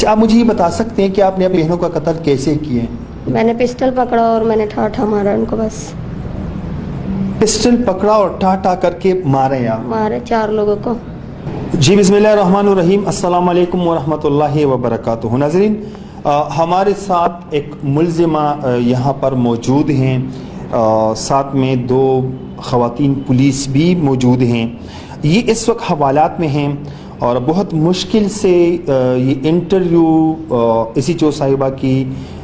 اچھا آپ مجھے یہ بتا سکتے ہیں کہ آپ نے اپنی بہنوں کا قتل کیسے کیے؟ میں نے پسٹل پکڑا اور میں نے ٹھاٹھا مارا ان کو، بس پسٹل پکڑا اور ٹھا کر کے مارے آپ؟ مارے 4 لوگوں کو۔ جی بسم اللہ الرحمن الرحیم، السلام علیکم ورحمۃ اللہ وبرکاتہ۔ ناظرین، ہمارے ساتھ ایک ملزمہ یہاں پر موجود ہیں، ساتھ میں 2 خواتین پولیس بھی موجود ہیں۔ یہ اس وقت حوالات میں ہیں اور بہت مشکل سے یہ انٹرویو اسی جو صاحبہ کی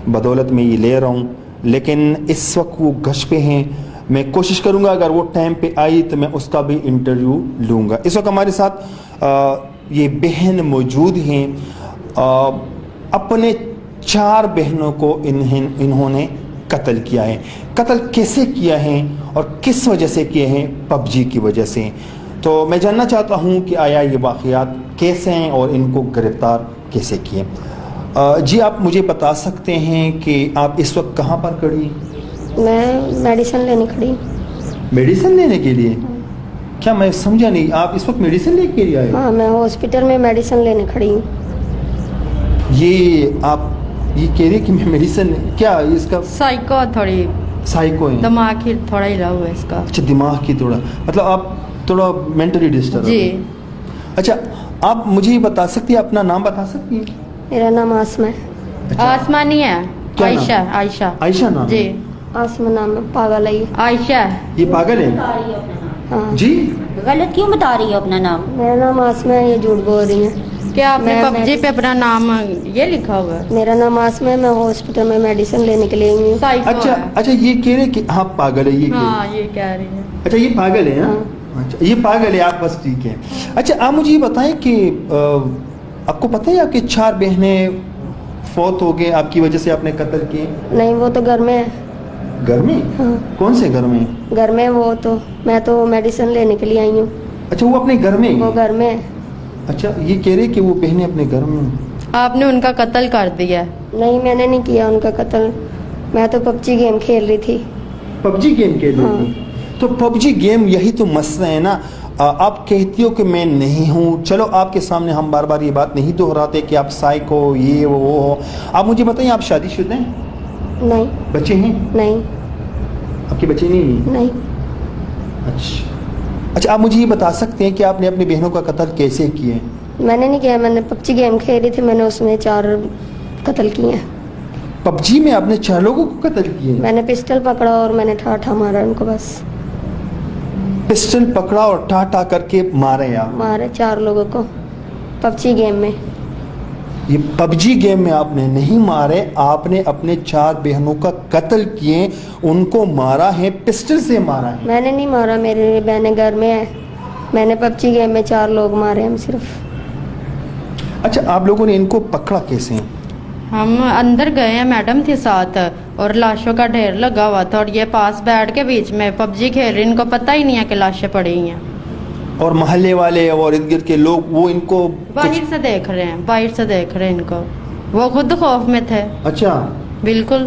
بدولت میں یہ لے رہا ہوں، لیکن اس وقت وہ گشت پہ ہیں۔ میں کوشش کروں گا اگر وہ ٹائم پہ آئی تو میں اس کا بھی انٹرویو لوں گا۔ اس وقت ہمارے ساتھ یہ بہن موجود ہیں، اپنے 4 بہنوں کو انہوں نے قتل کیا ہے۔ قتل کیسے کیا ہے اور کس وجہ سے کیے ہیں؟ پب جی کی وجہ سے۔ تو میں جاننا چاہتا ہوں کہ آیا یہ واقعات کیسے ہیں اور ان کو گرفتار کیسے کیے۔ جی آپ مجھے بتا سکتے ہیں کہ آپ اس وقت کہاں پر کھڑی؟ میں میڈیسن لینے کھڑی۔ میڈیسن لینے کے لیے؟ کیا میں سمجھا نہیں، آپ اس وقت میڈیسن لے کے آئے؟ ہاں، میں ہاسپٹل میں میڈیسن لینے کھڑی ہوں۔ یہ آپ یہ کہہ رہے کہ میں میڈیسن، کیا اس کا سائیکو تھوڑی سائیکو ہے؟ دماغ کی تھوڑا ہی رہا ہوا ہے اس کا۔ اچھا دماغ کی تھوڑا، مطلب آپ تھوڑا مینٹلی ڈسٹرب؟ جی۔ اچھا آپ مجھے یہ بتا سکتی ہیں، اپنا نام بتا سکتی ہیں؟ میرا نام آسمہ ہے۔ آسمہ نہیں ہے، عائشہ۔ عائشہ عائشہ نام؟ جی آسمہ نام ہے، پاگل ہے یہ۔ عائشہ۔ یہ پاگل ہے؟ ہاں جی غلط کیوں بتا رہی ہے اپنا نام؟ میرا نام آسمہ ہے، یہ جھوٹ بول رہی ہیں۔ کیا آپ نے پب جی پہ اپنا نام یہ لکھا ہوا ہے؟ میرا نام آسمہ ہے، میں ہاسپٹل میں میڈیسن لینے کے لیے آئی ہوں۔ سائیکو اچھا ہے۔ اچھا یہ کہہ رہے کہ ہاں پاگل ہے، یہ ہاں یہ کہہ رہی ہے۔ اچھا یہ پاگل ہے؟ ہاں اچھا یہ پاگل ہے، آپ بس ٹھیک ہے۔ اچھا آپ مجھے یہ بتائیں کہ آپ کو پتہ ہے آپ کی 4 بہنیں فوت ہو گئے آپ کی وجہ سے، آپ نے قتل کیے؟ نہیں، وہ تو گھر میں ہے۔ گھر میں؟ ہاں کون سے گھر میں؟ گھر میں، وہ تو میں تو میڈیسن لینے کے لیے آئی ہوں۔ اچھا وہ اپنے گھر میں؟ وہ گھر میں ہے۔ اچھا یہ کہہ رہے کہ وہ بہنیں اپنے گھر میں؟ آپ نے ان کا قتل کر دیا؟ نہیں، میں نے نہیں کیا ان کا قتل، میں تو پب جی گیم کھیل رہی تھی۔ پب جی گیم کھیل رہی تھی؟ تو پب جی گیم یہی تو مسئلہ ہے نا، آپ کہتی ہو کہ میں نہیں ہوں، چلو آپ کے سامنے ہم بار بار یہ بات نہیں دہراتے کہ آپ سائیکو یہ وہ ہو۔ آپ مجھے بتائیں آپ شادی شدہ ہیں؟ نہیں۔ بچے ہیں؟ نہیں۔ آپ کے بچے نہیں ہیں؟ نہیں۔ اچھا آپ مجھے یہ بتا سکتے ہیں کہ آپ نے اپنی بہنوں کا قتل کیسے کیے؟ میں نے نہیں کیا، میں نے پب جی گیم کھیل رہی تھی، میں نے اس میں 4 قتل کیے ہیں۔ پب جی میں آپ نے 4 لوگوں کو قتل کیے؟ میں نے پسٹل پکڑا اور میں نے ٹھاٹھا مارا ان کو، بس پسٹل پکڑا اور ٹھا کر کے مارے آپ؟ مارے 4 لوگوں کو پب جی گیم میں۔ یہ پب جی گیم میں آپ نے نہیں مارے، آپ نے اپنے 4 بہنوں کا قتل کیے، ان کو مارا ہے، پسٹل سے مارا ہے؟ میں نے نہیں مارا، میری بہنیں گھر میں ہیں، میں نے پب جی گیم میں 4 لوگ مارے ہم صرف۔ اچھا آپ لوگوں نے ان کو پکڑا کیسے ہیں؟ ہم اندر گئے ہیں، میڈم تھی ساتھ اور لاشوں کا ڈھیر لگا ہوا تھا اور یہ پاس بیٹھ کے بیچ میں پب جی کھیل رہے، ان کو پتہ ہی نہیں ہے کہ لاشیں پڑی ہیں۔ اور محلے والے اور ارد گرد کے لوگ وہ ان کو باہر سے دیکھ رہے ہیں، باہر سے دیکھ رہے ہیں ان کو، وہ خود خوف میں تھے۔ اچھا بالکل۔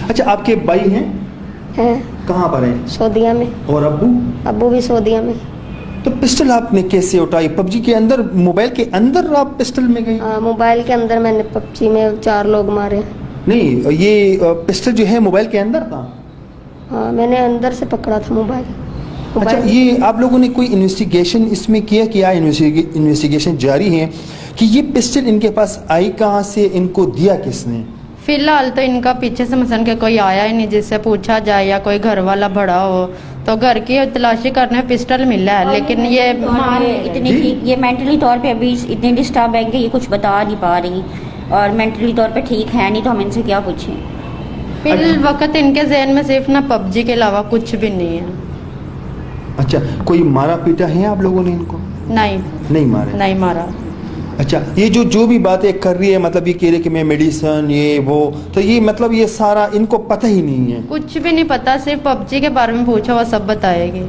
اچھا آپ کے بھائی ہیں؟ ہیں، کہاں پر ہیں؟ سعودیہ میں۔ اور ابو؟ ابو بھی سعودیہ میں۔ تو پسٹل آپ نے کیسے اٹھائی؟ پب جی کے اندر، موبائل کے اندر آپ پسٹل میں گئی؟ موبائل کے اندر میں نے پب جی میں 4 لوگ مارے۔ نہیں یہ پسٹل جو ہے موبائل کے اندر تھا؟ ہاں میں نے اندر سے پکڑا تھا موبائل۔ اچھا یہ آپ لوگوں نے کوئی انویسٹیگیشن اس میں کیا کہ انویسٹیگیشن جاری ہے کہ یہ پسٹل ان کے پاس آئی کہاں سے، ان کو دیا کس نے؟ فی الحال تو ان کا پیچھے سے مثلا کہ کوئی آیا ہی نہیں جس سے پوچھا جائے یا کوئی گھر والا بڑا ہو، تو گھر کی تلاشی کرنے میں پسٹل ملا ہے، لیکن یہ یہ مینٹلی طور پہ ابھی اتنے ڈسٹرب ہے کہ یہ کچھ بتا نہیں پا رہی اور مینٹلی طور پہ ٹھیک ہے نہیں، تو ہم ان سے کیا پوچھیں؟ فی الوقت ان کے ذہن میں صرف نہ پب جی کے علاوہ کچھ بھی نہیں ہے۔ اچھا کوئی مارا پیٹا ہے آپ لوگوں نے ان کو؟ نہیں مارا؟ نہیں مارا۔ اچھا یہ جو بھی باتیں کر رہی ہے، مطلب یہ کہہ رہے کہ میں میڈیسن یہ وہ، تو یہ مطلب یہ سارا ان کو پتہ ہی نہیں ہے؟ کچھ بھی نہیں پتا، صرف پب جی کے بارے میں پوچھا وہ سب بتائے گی۔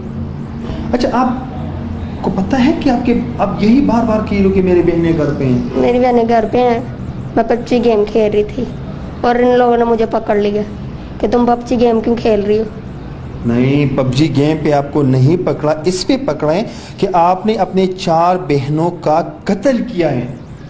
اچھا آپ کو پتہ ہے کہ آپ یہی بار بار کہہ رہے ہو کہ میری بہنیں گھر پہ ہیں؟ میری بہنیں گھر پہ ہیں، میں پب جی گیم کھیل رہی تھی اور ان لوگوں نے مجھے پکڑ لیا کہ تم پب جی گیم کیوں کھیل رہی ہو۔ نہیں پب جی گیم پہ آپ کو نہیں پکڑا، اس پہ پکڑا ہے کہ آپ نے اپنے 4 بہنوں کا قتل کیا ہے۔